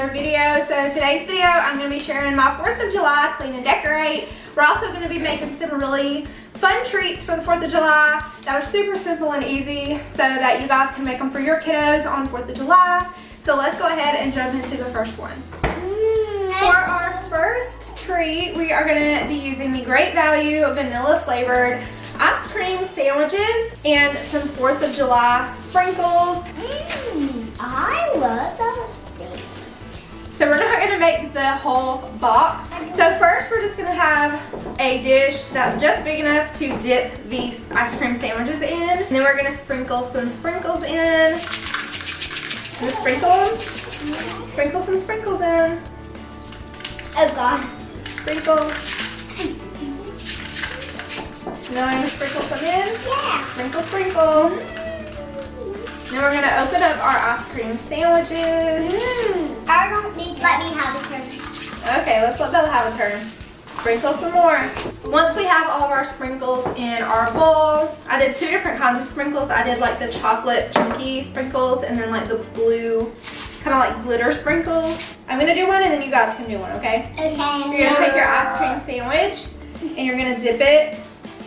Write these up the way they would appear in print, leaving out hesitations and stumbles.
another video. So today's video, I'm going to be sharing my 4th of July clean and decorate. We're also going to be making some really fun treats for the 4th of July that are super simple and easy so that you guys can make them for your kiddos on 4th of July. So let's go ahead and jump into the first one. For our first treat, we are going to be using the Great Value vanilla flavored ice cream sandwiches and some 4th of July sprinkles. I love those things. So we're not going to make the whole box. So first we're just going to have a dish that's just big enough to dip these ice cream sandwiches in. And then we're going to sprinkle some sprinkles in. Just sprinkle them. Sprinkle some sprinkles in. Oh God. Sprinkle. Now I'm going to sprinkle some in. Yeah. Sprinkle, sprinkle. Then we're going to open up our ice cream sandwiches. I don't need to let me have a turn. Okay, let's let Bella have a turn. Sprinkle some more. Once we have all of our sprinkles in our bowl, I did 2 different kinds of sprinkles. I did like the chocolate chunky sprinkles and then like the blue kind of like glitter sprinkles. I'm going to do one and then you guys can do one, okay? Okay. You're going to take your ice cream sandwich and you're going to dip it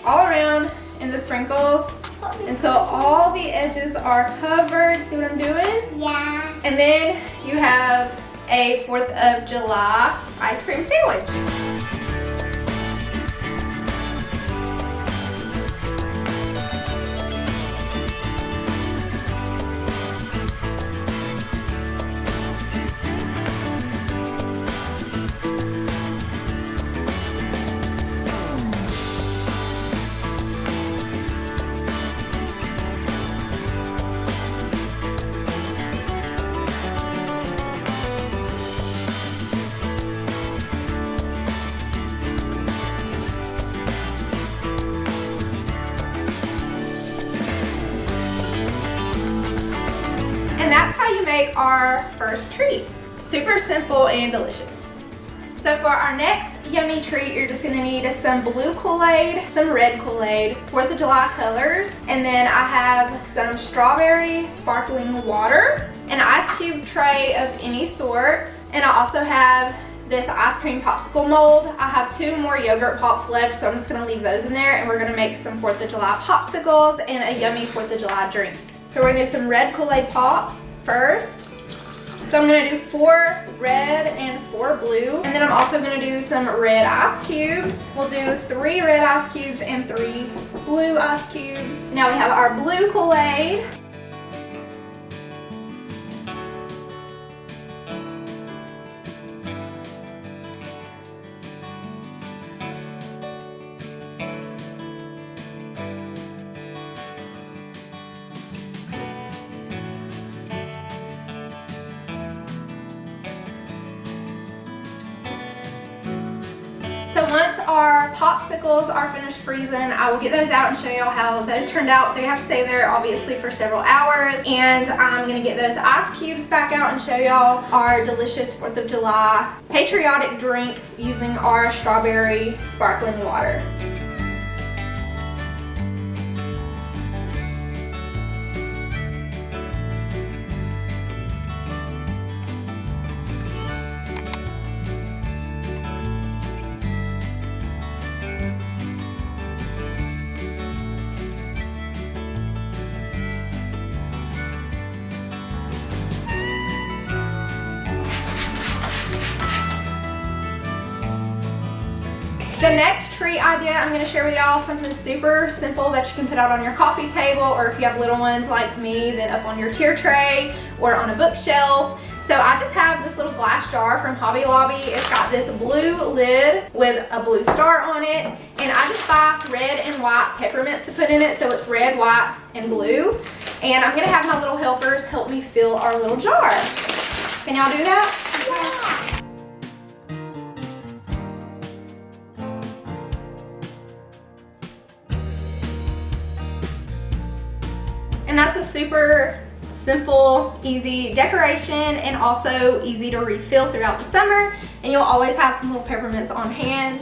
all around in the sprinkles until all the edges are covered. See what I'm doing? Yeah. And then you have a 4th of July ice cream sandwich. And that's how you make our first treat. Super simple and delicious. So for our next yummy treat, you're just gonna need some blue Kool-Aid, some red Kool-Aid, 4th of July colors, and then I have some strawberry sparkling water, an ice cube tray of any sort, and I also have this ice cream popsicle mold. I have 2 more yogurt pops left, so I'm just gonna leave those in there, and we're gonna make some 4th of July popsicles and a yummy 4th of July drink. So we're gonna do some red Kool-Aid pops first. So I'm gonna do 4 red and 4 blue. And then I'm also gonna do some red ice cubes. We'll do 3 red ice cubes and 3 blue ice cubes. Now we have our blue Kool-Aid. So once our popsicles are finished freezing, I will get those out and show y'all how those turned out. They have to stay there obviously for several hours. And I'm gonna get those ice cubes back out and show y'all our delicious 4th of July Patriotic drink using our strawberry sparkling water. The next treat idea I'm going to share with y'all something super simple that you can put out on your coffee table, or if you have little ones like me, then up on your tier tray or on a bookshelf. So I just have this little glass jar from Hobby Lobby. It's got this blue lid with a blue star on it, and I just buy red and white peppermints to put in it, so it's red, white, and blue. And I'm going to have my little helpers help me fill our little jar. Can y'all do that? Yeah. And that's a super simple, easy decoration and also easy to refill throughout the summer. And you'll always have some little peppermints on hand.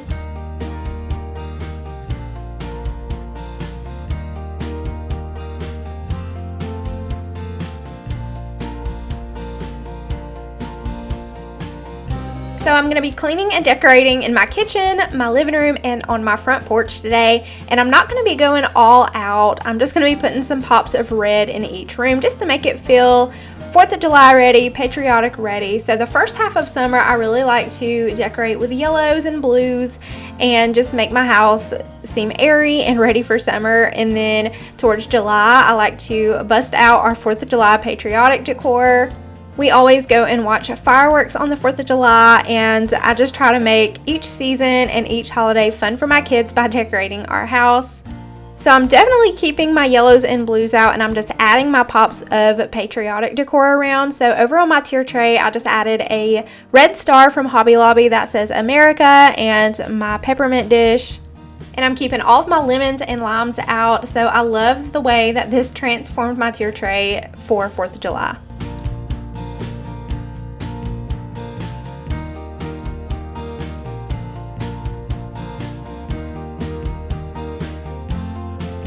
So I'm going to be cleaning and decorating in my kitchen, my living room, and on my front porch today. And I'm not going to be going all out. I'm just going to be putting some pops of red in each room just to make it feel 4th of July ready, patriotic ready. So the first half of summer, I really like to decorate with yellows and blues and just make my house seem airy and ready for summer. And then towards July, I like to bust out our 4th of July patriotic decor. We always go and watch fireworks on the 4th of July, and I just try to make each season and each holiday fun for my kids by decorating our house. So I'm definitely keeping my yellows and blues out, and I'm just adding my pops of patriotic decor around. So over on my tier tray, I just added a red star from Hobby Lobby that says America and my peppermint dish. And I'm keeping all of my lemons and limes out, so I love the way that this transformed my tier tray for 4th of July.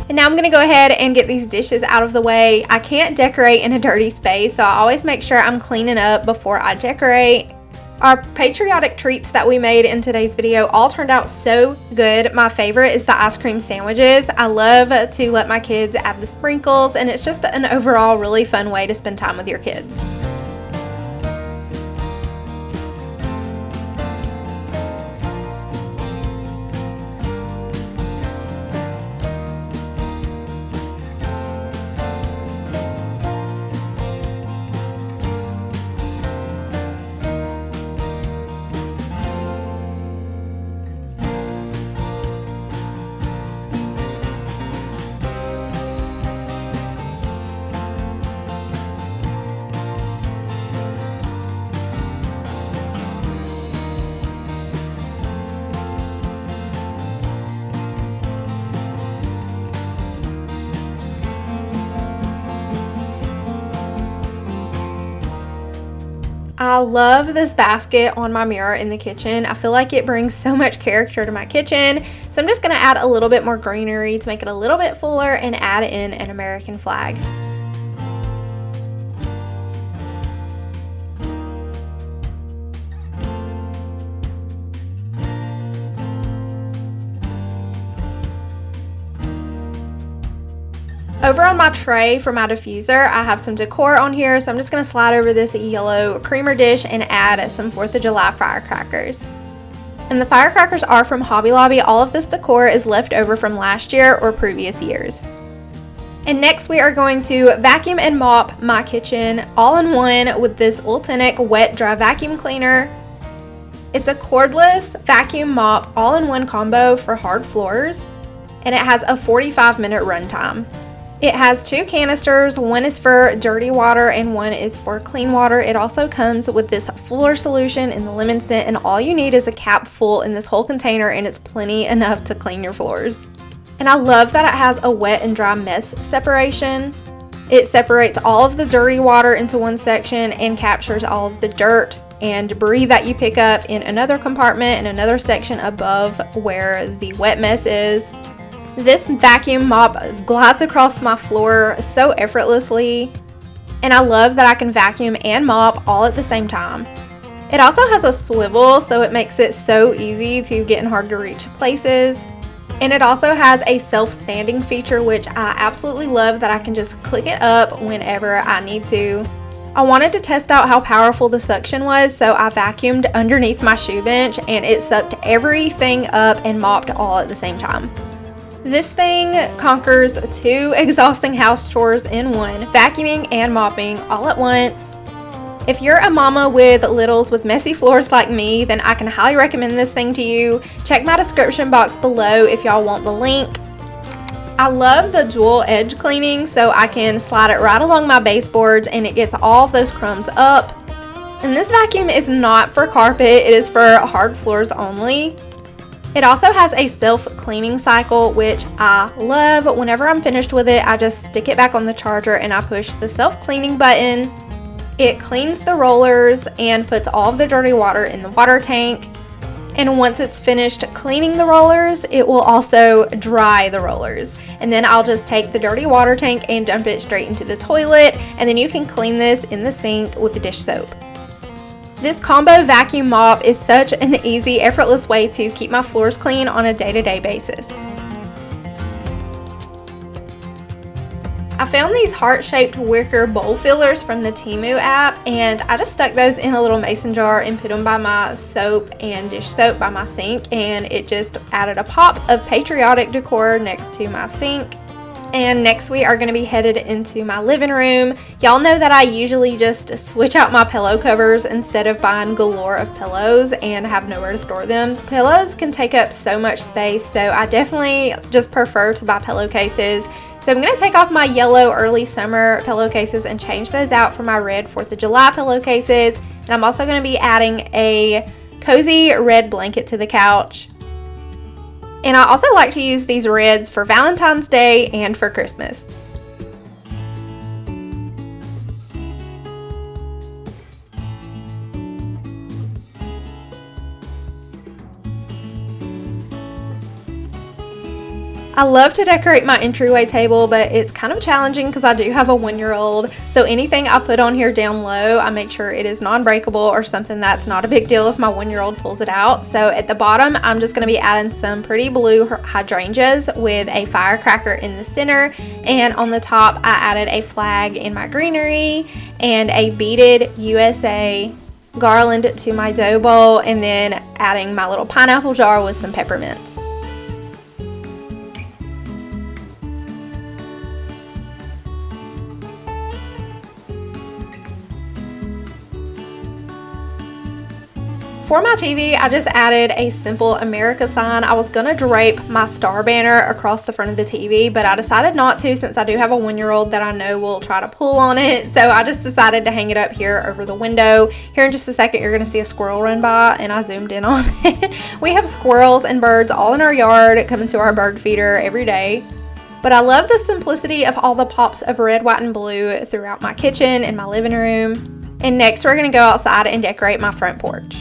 And now I'm going to go ahead and get these dishes out of the way. I can't decorate in a dirty space, so I always make sure I'm cleaning up before I decorate. Our patriotic treats that we made in today's video all turned out so good. My favorite is the ice cream sandwiches. I love to let my kids add the sprinkles, and it's just an overall really fun way to spend time with your kids. I love this basket on my mirror in the kitchen. I feel like it brings so much character to my kitchen. So I'm just going to add a little bit more greenery to make it a little bit fuller and add in an American flag. Over on my tray for my diffuser, I have some decor on here, so I'm just going to slide over this yellow creamer dish and add some 4th of July firecrackers. And the firecrackers are from Hobby Lobby. All of this decor is left over from last year or previous years. And next we are going to vacuum and mop my kitchen all in one with this Ultenic wet dry vacuum cleaner. It's a cordless vacuum mop all in one combo for hard floors, and it has a 45-minute runtime. It has 2 canisters, one is for dirty water and one is for clean water. It also comes with this floor solution in the lemon scent, and all you need is a cap full in this whole container, and it's plenty enough to clean your floors. And I love that it has a wet and dry mess separation. It separates all of the dirty water into one section and captures all of the dirt and debris that you pick up in another compartment and another section above where the wet mess is. This vacuum mop glides across my floor so effortlessly, and I love that I can vacuum and mop all at the same time. It also has a swivel, so it makes it so easy to get in hard to reach places. And it also has a self-standing feature, which I absolutely love, that I can just click it up whenever I need to. I wanted to test out how powerful the suction was, so I vacuumed underneath my shoe bench and it sucked everything up and mopped all at the same time. This thing conquers 2 exhausting house chores in one, vacuuming and mopping all at once. If you're a mama with littles with messy floors like me, then I can highly recommend this thing to you. Check my description box below if y'all want the link. I love the dual edge cleaning, so I can slide it right along my baseboards and it gets all of those crumbs up. And this vacuum is not for carpet, it is for hard floors only. It also has a self-cleaning cycle, which I love. Whenever I'm finished with it, I just stick it back on the charger and I push the self-cleaning button. It cleans the rollers and puts all of the dirty water in the water tank. And once it's finished cleaning the rollers, it will also dry the rollers. And then I'll just take the dirty water tank and dump it straight into the toilet, and then you can clean this in the sink with the dish soap. This combo vacuum mop is such an easy, effortless way to keep my floors clean on a day-to-day basis. I found these heart-shaped wicker bowl fillers from the Temu app, and I just stuck those in a little mason jar and put them by my soap and dish soap by my sink, and it just added a pop of Patriotic decor next to my sink. And next we are going to be headed into my living room. Y'all know that I usually just switch out my pillow covers instead of buying galore of pillows and have nowhere to store them. Pillows can take up so much space, so I definitely just prefer to buy pillowcases. So I'm going to take off my yellow early summer pillowcases and change those out for my red 4th of July pillowcases. And I'm also going to be adding a cozy red blanket to the couch. And I also like to use these reds for Valentine's Day and for Christmas. I love to decorate my entryway table, but it's kind of challenging because I do have a 1-year-old. So anything I put on here down low, I make sure it is non-breakable or something that's not a big deal if my 1-year-old pulls it out. So at the bottom, I'm just going to be adding some pretty blue hydrangeas with a firecracker in the center. And on the top, I added a flag in my greenery and a beaded USA garland to my dough bowl, and then adding my little pineapple jar with some peppermints. For my TV, I just added a simple America sign. I was going to drape my star banner across the front of the TV, but I decided not to since I do have a 1-year-old that I know will try to pull on it. So I just decided to hang it up here over the window. Here in just a second, you're going to see a squirrel run by, and I zoomed in on it. We have squirrels and birds all in our yard coming to our bird feeder every day. But I love the simplicity of all the pops of red, white, and blue throughout my kitchen and my living room. And next, we're going to go outside and decorate my front porch.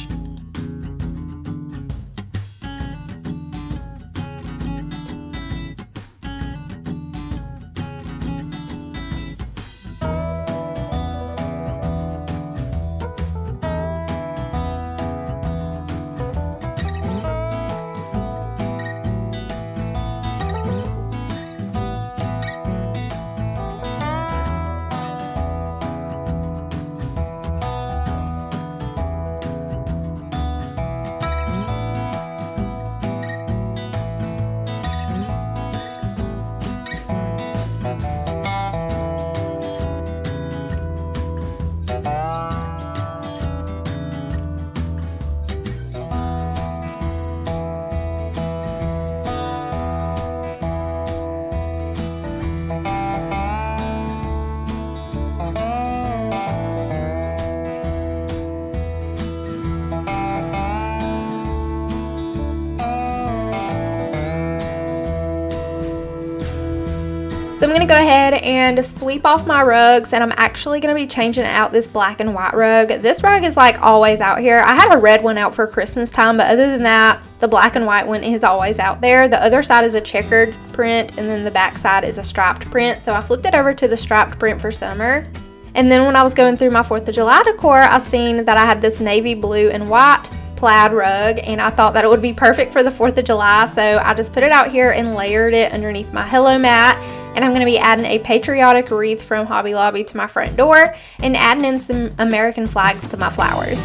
So I'm going to go ahead and sweep off my rugs, and I'm actually going to be changing out this black and white rug. This rug is like always out here. I had a red one out for Christmas time, but other than that, the black and white one is always out there. The other side is a checkered print, and then the back side is a striped print. So I flipped it over to the striped print for summer. And then when I was going through my 4th of July decor, I seen that I had this navy blue and white plaid rug, and I thought that it would be perfect for the 4th of July. So I just put it out here and layered it underneath my Hello mat. And I'm going to be adding a Patriotic wreath from Hobby Lobby to my front door and adding in some American flags to my flowers.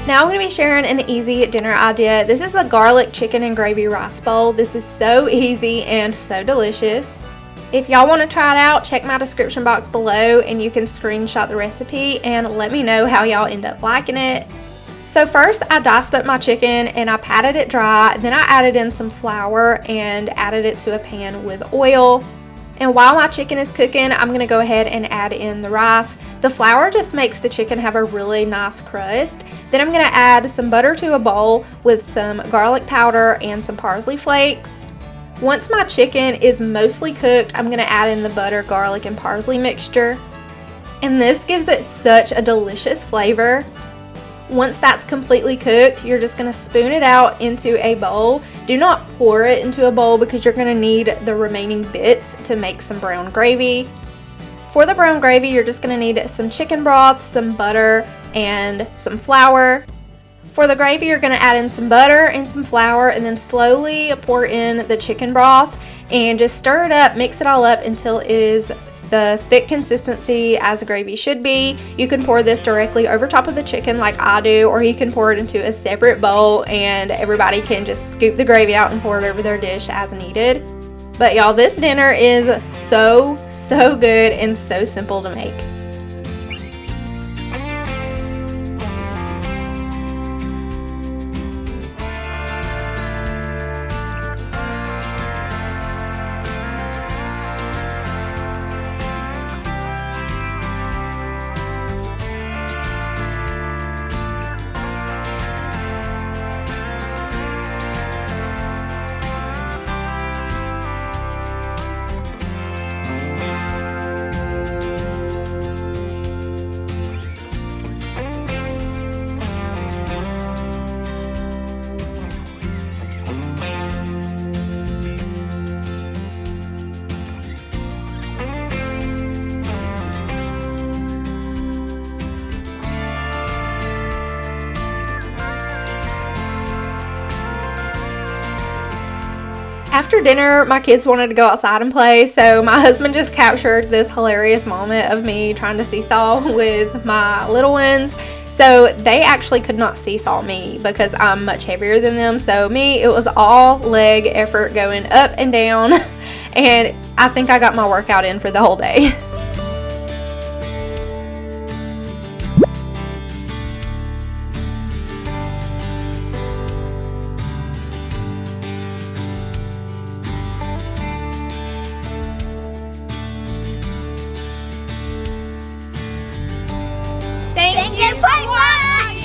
Now I'm going to be sharing an easy dinner idea. This is a garlic chicken and gravy rice bowl. This is so easy and so delicious. If y'all want to try it out, check my description box below and you can screenshot the recipe and let me know how y'all end up liking it. So first I diced up my chicken and I patted it dry. Then I added in some flour and added it to a pan with oil. And while my chicken is cooking, I'm going to go ahead and add in the rice. The flour just makes the chicken have a really nice crust. Then I'm going to add some butter to a bowl with some garlic powder and some parsley flakes. Once my chicken is mostly cooked, I'm going to add in the butter, garlic, and parsley mixture. And this gives it such a delicious flavor. Once that's completely cooked, you're just going to spoon it out into a bowl. Do not pour it into a bowl because you're going to need the remaining bits to make some brown gravy. For the brown gravy, you're just going to need some chicken broth, some butter, and some flour. For the gravy, you're going to add in some butter and some flour and then slowly pour in the chicken broth and just stir it up, mix it all up until it is the thick consistency as gravy should be. You can pour this directly over top of the chicken like I do, or you can pour it into a separate bowl and everybody can just scoop the gravy out and pour it over their dish as needed. But y'all, this dinner is so good and so simple to make. After dinner, my kids wanted to go outside and play, so my husband just captured this hilarious moment of me trying to seesaw with my little ones. So they actually could not seesaw me because I'm much heavier than them. So me, it was all leg effort going up and down, and I think I got my workout in for the whole day. Thank you for watching.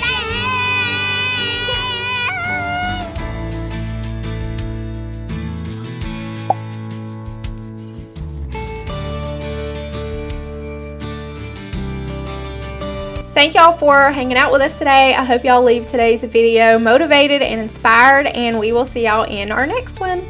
Thank y'all for hanging out with us today. I hope y'all leave today's video motivated and inspired, and we will see y'all in our next one.